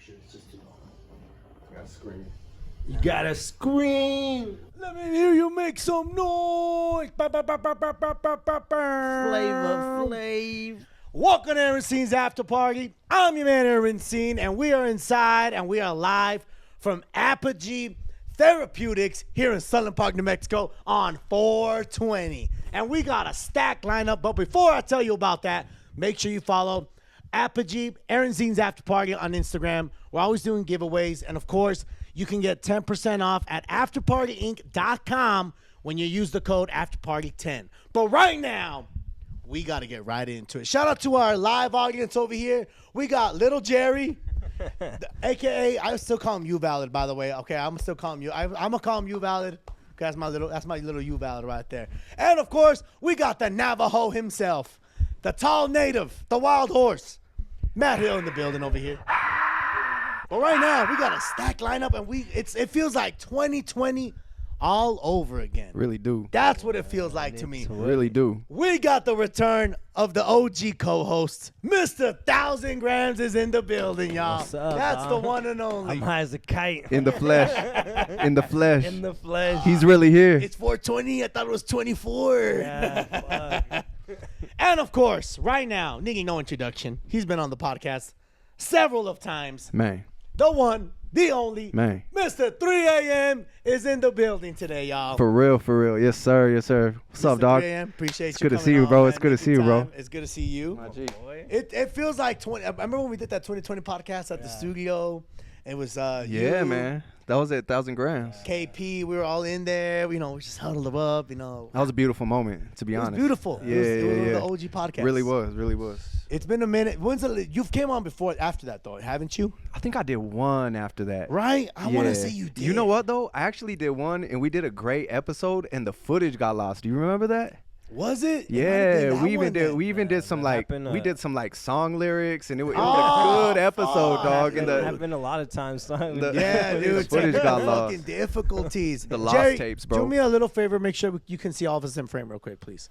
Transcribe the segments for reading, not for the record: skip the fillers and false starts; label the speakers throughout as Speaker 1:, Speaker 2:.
Speaker 1: shit is just too long. I gotta scream.
Speaker 2: You gotta scream. Let me hear you make some noise. Flavor Flav. Welcome to Aaron Scene's After Party. I'm your man Aaron Scene, and we are inside and we are live from APOGEE Therapeutics here in Sunland Park, New Mexico on 420. And we got a stacked lineup, but before I tell you about that, make sure you follow APOGEE, Aaron Scene's After Party on Instagram. We're always doing giveaways, and of course, you can get 10% off at afterpartyinc.com when you use the code AFTERPARTY10. But right now, we got to get right into it. Shout out to our live audience over here. We got Little Jerry, a.k.a. I still call him U-Valid, by the way. Okay, I'm still call him you. I'm going to call him U-Valid. Okay, that's my little U-Valid right there. And, of course, we got the Navajo himself, the tall native, the wild horse, Matt Hill in the building over here. But right now, we got a stacked lineup, and it feels like 2020 all over again.
Speaker 3: Really do.
Speaker 2: That's what it feels like to me.
Speaker 3: Really do.
Speaker 2: We got the return of the OG co-host. Mr. 1,000 Grams is in the building, y'all.
Speaker 4: What's up,
Speaker 2: That's the one and only.
Speaker 4: I'm high as a kite.
Speaker 3: In the flesh. In the flesh.
Speaker 4: In the flesh.
Speaker 3: He's really here.
Speaker 2: It's 420. I thought it was 24.
Speaker 4: Yeah, fuck.
Speaker 2: And, of course, right now, needing no introduction, he's been on the podcast several of times.
Speaker 3: Man.
Speaker 2: The one, the only,
Speaker 3: Man.
Speaker 2: Mr. 3 a.m. is in the building today, y'all.
Speaker 3: For real, for real. Yes, sir. Yes, sir. What's up, dog?
Speaker 2: 3 a.m. Appreciate
Speaker 3: It's
Speaker 2: you
Speaker 3: good to
Speaker 2: coming
Speaker 3: see you,
Speaker 2: on,
Speaker 3: bro.
Speaker 2: man.
Speaker 3: It's good to
Speaker 2: Making
Speaker 3: see you, bro.
Speaker 2: time. It's good to see you.
Speaker 3: My G.
Speaker 2: It feels like 20. I remember when we did that 2020 podcast at the studio. It was
Speaker 3: Yeah,
Speaker 2: you,
Speaker 3: man. That was at 1,000 grams.
Speaker 2: KP. We were all in there. We just huddled up.
Speaker 3: That was a beautiful moment, to be
Speaker 2: it was
Speaker 3: honest.
Speaker 2: beautiful.
Speaker 3: Yeah,
Speaker 2: it was
Speaker 3: yeah.
Speaker 2: the OG podcast.
Speaker 3: Really was, really was.
Speaker 2: It's been a minute. You've came on before after that though, haven't you?
Speaker 3: I think I did one after that.
Speaker 2: Right? I want to
Speaker 3: Yeah.
Speaker 2: say you did.
Speaker 3: You know what, though? I actually did one, and we did a great episode, and the footage got lost. Do you remember that?
Speaker 2: Was it? It might have been
Speaker 3: Yeah,
Speaker 2: that
Speaker 3: we even
Speaker 2: one
Speaker 3: did.
Speaker 2: then.
Speaker 3: We even did some
Speaker 4: happened,
Speaker 3: we did some song lyrics, and it was
Speaker 2: Oh,
Speaker 3: a good episode, dog.
Speaker 4: It
Speaker 3: And the
Speaker 4: happened a lot of times.
Speaker 2: Yeah,
Speaker 3: the
Speaker 2: dude.
Speaker 3: footage got
Speaker 2: technical
Speaker 3: lost.
Speaker 2: fucking difficulties.
Speaker 3: The lost
Speaker 2: Jerry,
Speaker 3: tapes, bro.
Speaker 2: Do me a little favor. Make sure you can see all of us in frame real quick, please.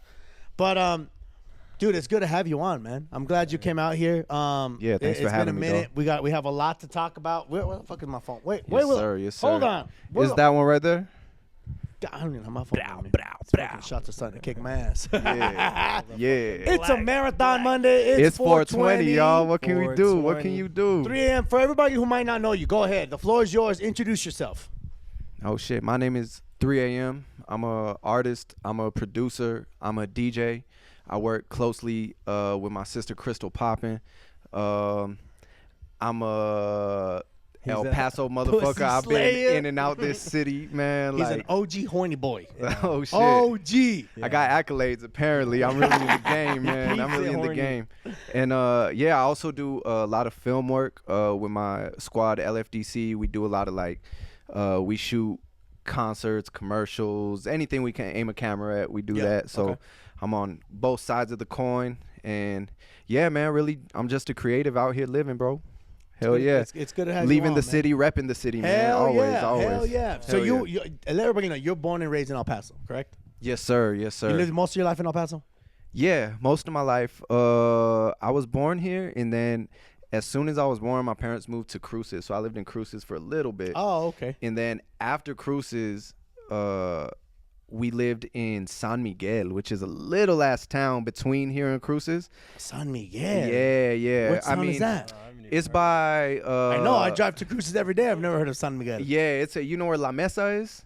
Speaker 2: But dude, it's good to have you on, man. I'm glad you came out here.
Speaker 3: Yeah, thanks for
Speaker 2: It's
Speaker 3: having
Speaker 2: been a
Speaker 3: me,
Speaker 2: minute. We have a lot to talk about. Where the fuck is my phone? Wait,
Speaker 3: Yes,
Speaker 2: wait,
Speaker 3: sir. Yes, sir.
Speaker 2: Hold on.
Speaker 3: Is that one right there?
Speaker 2: I don't even have my phone. on me.
Speaker 4: Brow,
Speaker 2: These
Speaker 4: brow.
Speaker 2: fucking shots are starting to kick my ass.
Speaker 3: Yeah. Yeah.
Speaker 2: It's a marathon Monday.
Speaker 3: It's 420, y'all. What can we do? What
Speaker 4: 420.
Speaker 3: can you do?
Speaker 2: 3 a.m. For everybody who might not know you, go ahead. The floor is yours. Introduce yourself.
Speaker 3: Oh shit, my name is 3 a.m. I'm a artist. I'm a producer. I'm a DJ. I work closely with my sister Crystal Poppin. I'm a El
Speaker 4: a
Speaker 3: Paso
Speaker 4: pussy
Speaker 3: motherfucker. I've
Speaker 4: slayer.
Speaker 3: been in and out this city, man.
Speaker 2: He's
Speaker 3: like,
Speaker 2: an OG horny boy.
Speaker 3: oh shit.
Speaker 2: OG.
Speaker 3: I got accolades apparently. I'm really in the game, man. I'm
Speaker 4: Keeps
Speaker 3: really
Speaker 4: it
Speaker 3: in the
Speaker 4: horny.
Speaker 3: game. And yeah, I also do a lot of film work with my squad LFDC. We do a lot of we shoot concerts, commercials, anything we can aim a camera at, we do that. So
Speaker 2: okay.
Speaker 3: I'm on both sides of the coin, and yeah, man, really I'm just a creative out here living, bro. Hell yeah.
Speaker 2: It's good to have you
Speaker 3: Leaving
Speaker 2: on,
Speaker 3: the
Speaker 2: man.
Speaker 3: city, repping the city, man.
Speaker 2: Hell
Speaker 3: Always,
Speaker 2: yeah,
Speaker 3: always.
Speaker 2: hell yeah. So
Speaker 3: Hell
Speaker 2: you let everybody know you're born and raised in El Paso, correct?
Speaker 3: Yes, sir. Yes, sir.
Speaker 2: You lived most of your life in El Paso?
Speaker 3: Yeah, most of my life. I was born here, and then as soon as I was born, my parents moved to Cruces. So I lived in Cruces for a little bit.
Speaker 2: Oh, okay.
Speaker 3: And then after Cruces, we lived in San Miguel, which is a little ass town between here and Cruces.
Speaker 2: San Miguel.
Speaker 3: Yeah, yeah.
Speaker 2: What town is that?
Speaker 3: It's by.
Speaker 2: I know. I drive to Cruces every day. I've never heard of San Miguel.
Speaker 3: Yeah, it's you know where La Mesa is?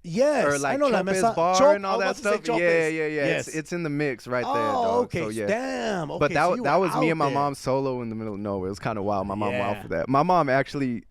Speaker 2: Yes.
Speaker 3: Or like
Speaker 2: I know La
Speaker 3: Chopez
Speaker 2: Mesa.
Speaker 3: Bar and all
Speaker 2: I
Speaker 3: that
Speaker 2: was about to
Speaker 3: stuff.
Speaker 2: say
Speaker 3: Yeah,
Speaker 2: Chopez.
Speaker 3: yeah, yeah.
Speaker 2: Yes.
Speaker 3: It's in the mix right there,
Speaker 2: Oh,
Speaker 3: dog.
Speaker 2: okay.
Speaker 3: So, yeah.
Speaker 2: Damn. Okay,
Speaker 3: But
Speaker 2: so you
Speaker 3: that
Speaker 2: were
Speaker 3: was me
Speaker 2: out
Speaker 3: and my
Speaker 2: there.
Speaker 3: mom solo in the middle of nowhere. It was kind of wild. My mom went
Speaker 2: Yeah.
Speaker 3: out for that. My mom actually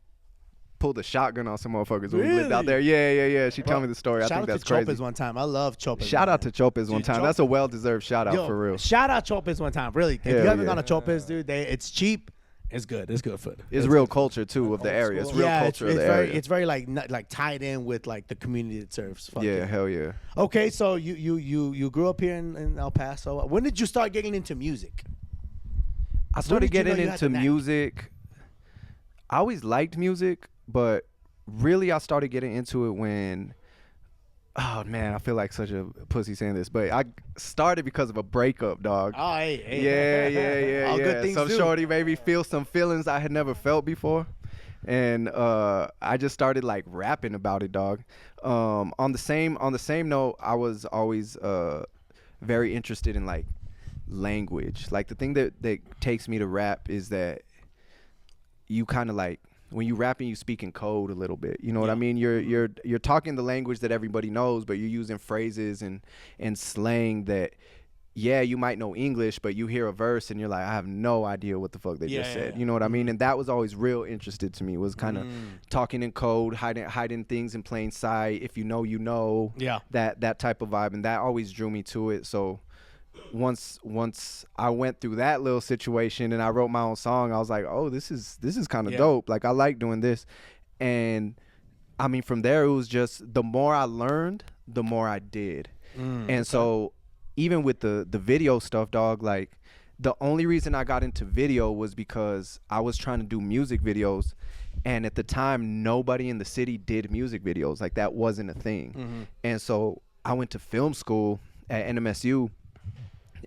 Speaker 3: pulled a shotgun on some motherfuckers when we lived
Speaker 2: Really?
Speaker 3: out there. Yeah, yeah, yeah. She told me the story. I
Speaker 2: Shout
Speaker 3: think
Speaker 2: out
Speaker 3: that's
Speaker 2: to
Speaker 3: crazy.
Speaker 2: Chopez one time. I love Chopez.
Speaker 3: Shout out to Chopez one
Speaker 2: Dude,
Speaker 3: time.
Speaker 2: Chop-
Speaker 3: That's a well-deserved shout out
Speaker 2: Yo,
Speaker 3: for real.
Speaker 2: Shout out Chopez one time. Really. If you
Speaker 3: Hell
Speaker 2: haven't
Speaker 3: yeah.
Speaker 2: gone to Chopez, dude, it's cheap. It's good. It's good food.
Speaker 3: It's real culture too of the area. It's real
Speaker 2: yeah,
Speaker 3: culture
Speaker 2: it's
Speaker 3: of the
Speaker 2: very,
Speaker 3: area.
Speaker 2: It's very like tied in with like the community it serves. Fuck
Speaker 3: Yeah, hell yeah.
Speaker 2: Okay, so you grew up here in El Paso. When did you start getting into music?
Speaker 3: I started
Speaker 2: did you know
Speaker 3: getting
Speaker 2: you had
Speaker 3: into
Speaker 2: the knack?
Speaker 3: music. I always liked music, but really I started getting into it when oh man, I feel like such a pussy saying this, but I started because of a breakup, dog.
Speaker 2: Oh, hey.
Speaker 3: Yeah.
Speaker 2: All good things
Speaker 3: Some
Speaker 2: do.
Speaker 3: shorty made me feel some feelings I had never felt before. and I just started like rapping about it, dog. On the same note, I was always very interested in like language. Like the thing that takes me to rap is that you kind of like when you rapping, you speak in code a little bit. You know what I mean? You're talking the language that everybody knows, but you're using phrases and slang that, yeah, you might know English, but you hear a verse and you're like, I have no idea what the fuck they just said. You know what I mean? And that was always real interested to me, was kind of talking in code, hiding things in plain sight. If you know, you know.
Speaker 2: Yeah.
Speaker 3: That type of vibe, and that always drew me to it. So once I went through that little situation and I wrote my own song, I was like, oh, this is kind of dope. Like, I like doing this. And I mean, from there, it was just the more I learned, the more I did. And so even with the video stuff, dog, like the only reason I got into video was because I was trying to do music videos, and at the time nobody in the city did music videos. Like, that wasn't a thing. And so I went to film school at NMSU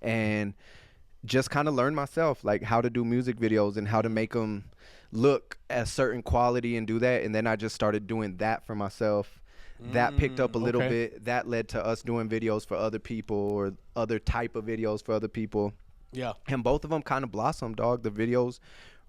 Speaker 3: and just kind of learned myself like how to do music videos and how to make them look a certain quality and do that. And then I just started doing that for myself. That picked up a little bit. That led to us doing videos for other people, or other type of videos for other people.
Speaker 2: Yeah.
Speaker 3: And both of them kind of blossomed, dog. The videos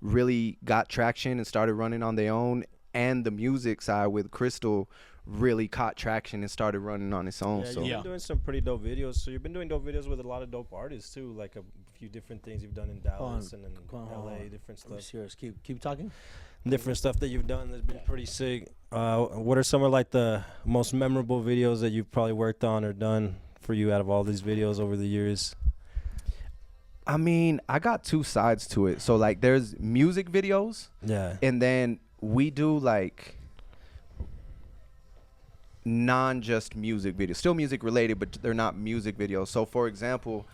Speaker 3: really got traction and started running on their own. And the music side with Crystal really caught traction and started running on its own.
Speaker 4: Yeah,
Speaker 3: So
Speaker 4: you've been doing some pretty dope videos. So you've been doing dope videos with a lot of dope artists too, like a few different things you've done in Dallas and in LA, different stuff.
Speaker 2: Serious. Keep talking.
Speaker 4: Different stuff that you've done that's been pretty sick. What are some of like the most memorable videos that you've probably worked on or done for you out of all these videos over the years?
Speaker 3: I mean, I got two sides to it. So like, there's music videos, and then we do like non-just music videos, still music related, but they're not music videos. So for example,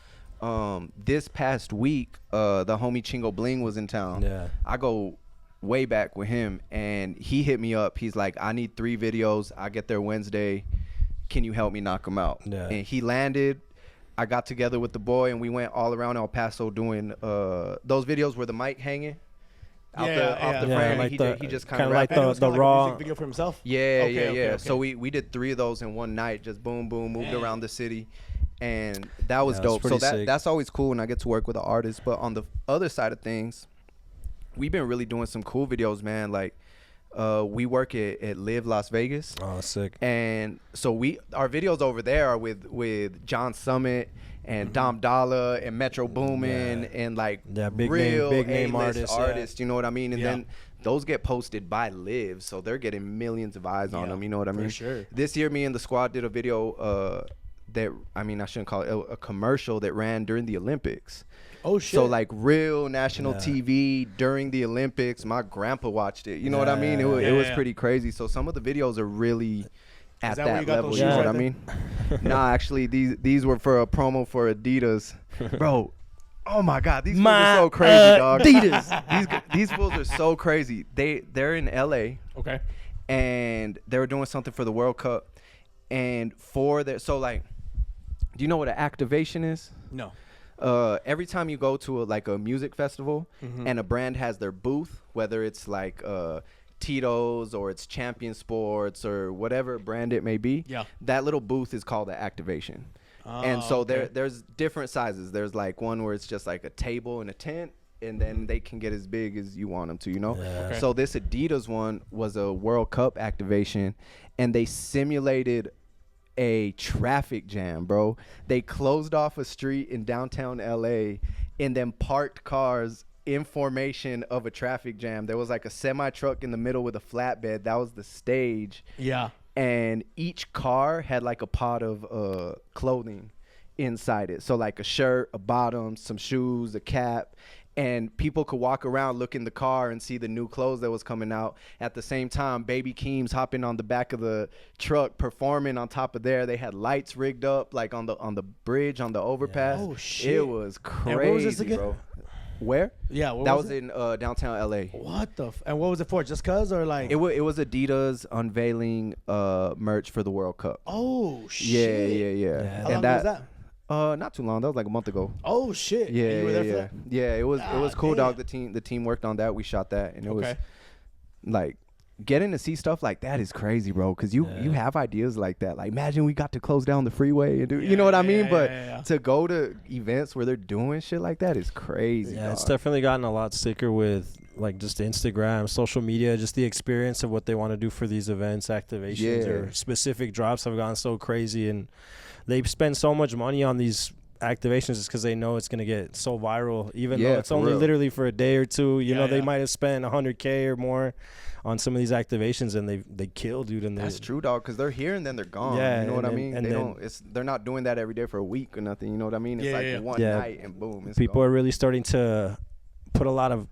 Speaker 3: this past week, the homie Chingo Bling was in town. I go way back with him, and he hit me up. He's like, I need 3 videos. I get there Wednesday. Can you help me knock them out? And he landed. I got together with the boy, and we went all around El Paso doing those videos where the mic hanging off the frame.
Speaker 4: Like
Speaker 3: he just kind of
Speaker 4: like the
Speaker 2: like
Speaker 4: raw
Speaker 2: a music video for himself.
Speaker 3: Yeah. So we did 3 of those in one night, just boom, moved around the city, and that was dope. So that's always cool when I get to work with an artist. But on the other side of things, we've been really doing some cool videos, man. Like, we work at Live Las Vegas.
Speaker 4: Oh, sick.
Speaker 3: And so our videos over there are with John Summit and Dom Dollar and Metro Boomin and like
Speaker 4: big
Speaker 3: real
Speaker 4: name
Speaker 3: artists, you know what I mean? And then those get posted by Live, so they're getting millions of eyes on them, you know what I mean?
Speaker 2: For sure.
Speaker 3: This year, me and the squad did a video that, I mean, I shouldn't call it a commercial that ran during the Olympics.
Speaker 2: Oh shit!
Speaker 3: So like real national TV during the Olympics. My grandpa watched it. You know what I mean? It was pretty crazy. So some of the videos are really at that level. You know what I mean? Nah, actually, these were for a promo for Adidas, bro. Oh my God, these fools are so crazy, dog. Adidas. These fools are so crazy. They're in LA.
Speaker 2: Okay.
Speaker 3: And they were doing something for the World Cup, and so like, do you know what an activation is?
Speaker 2: No.
Speaker 3: Every time you go to a music festival and a brand has their booth, whether it's like Tito's or it's Champion Sports or whatever brand it may be, that little booth is called the activation. And so there's different sizes. There's like one where it's just like a table and a tent, and then they can get as big as you want them to, you know? So this Adidas one was a World Cup activation, and they simulated a traffic jam, bro. They closed off a street in downtown LA and then parked cars in formation of a traffic jam. There was like a semi truck in the middle with a flatbed. That was the stage. Yeah. And each car had like a pot of clothing inside it. So like a shirt, a bottom, some shoes, a cap. And people could walk around, look in the car, and see the new clothes that was coming out. At the same time, Baby Keem's hopping on the back of the truck, performing on top of there. They had lights rigged up, like on the bridge, on the overpass. Oh shit! It was crazy, and where was this again? Bro. Where? Yeah, that was in downtown LA.
Speaker 2: What the? And what was it for? Just cause, or like?
Speaker 3: It was Adidas unveiling merch for the World Cup.
Speaker 2: Oh shit!
Speaker 3: Yeah.
Speaker 2: How long was that?
Speaker 3: Not too long. That was like a month ago.
Speaker 2: Oh shit!
Speaker 3: Yeah,
Speaker 2: and you were there for that?
Speaker 3: Yeah, it was cool, dog. The team worked on that. We shot that, and it was like getting to see stuff like that is crazy, bro. Cause you have ideas like that. Like imagine we got to close down the freeway and do, you know what I mean? But to go to events where they're doing shit like that is crazy.
Speaker 4: Yeah,
Speaker 3: dog.
Speaker 4: it's definitely gotten a lot sicker with like just Instagram, social media, just the experience of what they want to do for these events, activations or specific drops have gone so crazy, and they spend so much money on these activations just because they know it's going to get so viral, even though it's only literally for a day or two. You know, they might have spent $100K or more on some of these activations, and they kill, dude. And
Speaker 3: that's true, dog, because they're here and then they're gone.
Speaker 4: Yeah,
Speaker 3: you know what I mean?
Speaker 4: And
Speaker 3: they're not doing that every day for a week or nothing. You know what I mean? It's like one night and boom. It's
Speaker 4: people
Speaker 3: gone.
Speaker 4: are really starting to put a lot of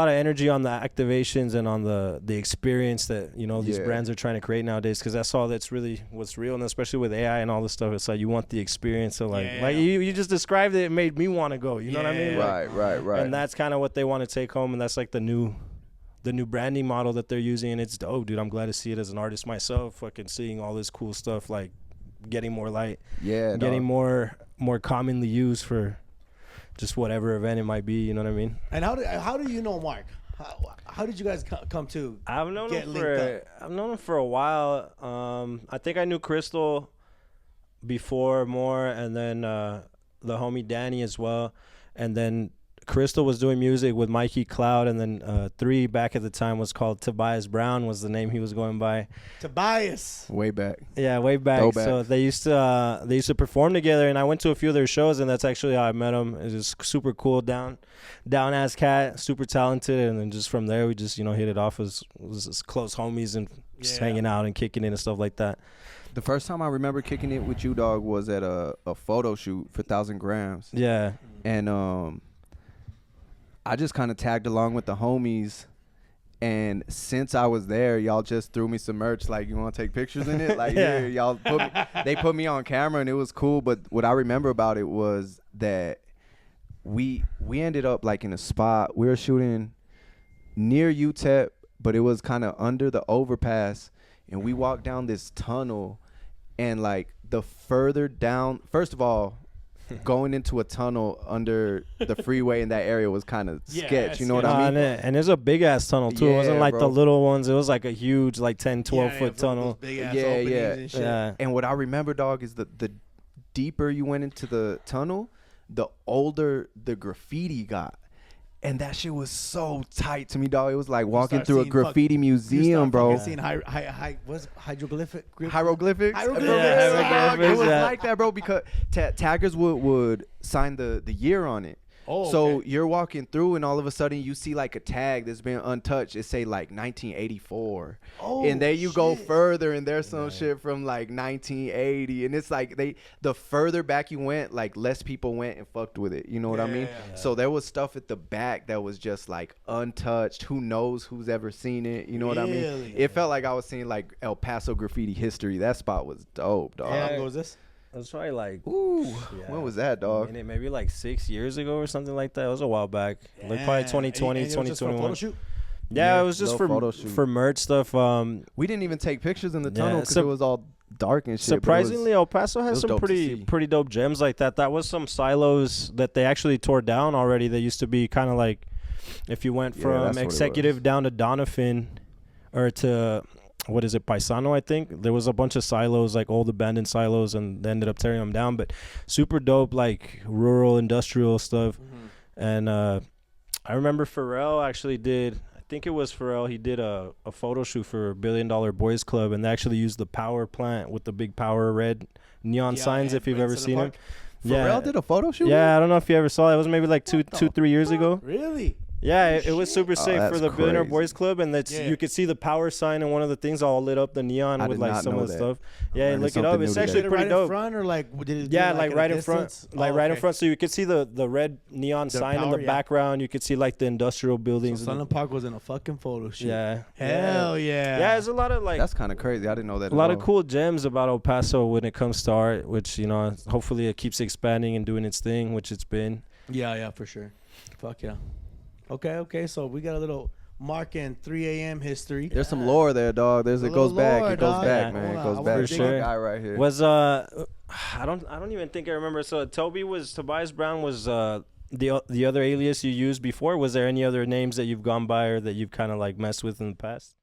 Speaker 4: energy on the activations and on the experience that, you know, these brands are trying to create nowadays, because that's all that's really what's real. And especially with AI and all this stuff, it's like you want the experience of like you just described it. It made me want to go. You know what I mean?
Speaker 3: Right.
Speaker 4: And that's kind of what they want to take home, and that's like the new branding model that they're using. And it's dope, dude. I'm glad to see it as an artist myself. Fucking seeing all this cool stuff, like getting more light, getting more commonly used for just whatever event it might be, you know what I mean?
Speaker 2: And how do you know Mark? How did you guys come to
Speaker 4: I've known
Speaker 2: get
Speaker 4: him
Speaker 2: linked up?
Speaker 4: I've known him for a while. I think I knew Crystal before more, and then the homie Danny as well. And then Crystal was doing music with Mikey Cloud, and then 3 back at the time was called Tobias Brown was the name he was going by.
Speaker 2: Tobias.
Speaker 3: Way back.
Speaker 4: Yeah, way back.
Speaker 3: Throwback.
Speaker 4: So they used to perform together, and I went to a few of their shows, and that's actually how I met him. It was super cool, down ass cat, super talented, and then just from there we just, you know, hit it off as close homies and just hanging out and kicking it and stuff like that.
Speaker 3: The first time I remember kicking it with you, dog, was at a photo shoot for 1,000 Grams.
Speaker 4: Yeah.
Speaker 3: And I just kind of tagged along with the homies, and since I was there, y'all just threw me some merch. Like, you want to take pictures in it? Like, here, y'all they put me on camera, and it was cool. But what I remember about it was that we ended up like in a spot. We were shooting near UTEP, but it was kind of under the overpass, and we walked down this tunnel, and like the further down, first of all, going into a tunnel under the freeway in that area was kind of sketch, you know what I mean?
Speaker 4: And there's a big ass tunnel too. It wasn't like the little ones. It was like a huge, like 10, 12 foot tunnel.
Speaker 2: Big ass openings and shit.
Speaker 3: And what I remember, dog, is the deeper you went into the tunnel, the older the graffiti got. And that shit was so tight to me, dog. It was like walking through a graffiti museum, bro.
Speaker 2: Seeing what's hieroglyphics?
Speaker 3: Hieroglyphics.
Speaker 2: Hieroglyphics.
Speaker 3: It was like that, bro, because taggers would sign the year on it. So you're walking through, and all of a sudden you see like a tag that's been untouched. It say like 1984. And there you go further, and there's some shit from like 1980. And it's like the further back you went, like less people went and fucked with it. You know what I mean? So there was stuff at the back that was just like untouched. Who knows who's ever seen it? You know what I mean? It felt like I was seeing like El Paso graffiti history. That spot was dope, dog.
Speaker 2: How long was this?
Speaker 4: It was probably like,
Speaker 3: when was that, dog?
Speaker 4: Maybe like 6 years ago or something like that. It was a while back. Like probably 2020, 2021. Yeah, it was just for merch stuff.
Speaker 3: We didn't even take pictures in the tunnel because it was all dark and shit.
Speaker 4: Surprisingly, El Paso has some pretty dope gems like that. That was some silos that they actually tore down already. They used to be kind of like, if you went from Executive down to Doniphan or to, what is it, Paisano, I think. There was a bunch of silos, like old abandoned silos, and they ended up tearing them down. But super dope, like rural industrial stuff. And I remember Pharrell actually did, I think it was Pharrell, he did a photo shoot for $1 Billion Boys Club, and they actually used the power plant with the big power red neon signs, if you've ever seen it.
Speaker 3: Pharrell did a photo shoot?
Speaker 4: Yeah, I don't know if you ever saw it. It was maybe like 3 years ago.
Speaker 2: Really?
Speaker 4: Yeah, it was super sick for the Billionaire Boys Club, and you could see the power sign and one of the things all lit up the neon with like some of the stuff. Yeah, look it up. It's actually pretty dope.
Speaker 2: Right in front, or like did it
Speaker 4: like right in front, right in front. So you could see the red neon sign in the background. You could see like the industrial buildings.
Speaker 2: So Sunland Park was in a fucking photo shoot.
Speaker 4: Yeah.
Speaker 2: Hell yeah.
Speaker 4: Yeah, there's a lot of like.
Speaker 3: That's kind of crazy. I didn't know that.
Speaker 4: A lot of cool gems about El Paso when it comes to art, which, you know, hopefully it keeps expanding and doing its thing, which it's been.
Speaker 2: Yeah, for sure. Fuck yeah. Okay. So we got a little Mark and 3 a.m. history.
Speaker 3: There's some lore there, dog. It goes back. It goes back, man. It goes back.
Speaker 4: For sure.
Speaker 3: Guy right here.
Speaker 4: Was I don't even think I remember. So Tobias Brown was the other alias you used before? Was there any other names that you've gone by or that you've kind of like messed with in the past?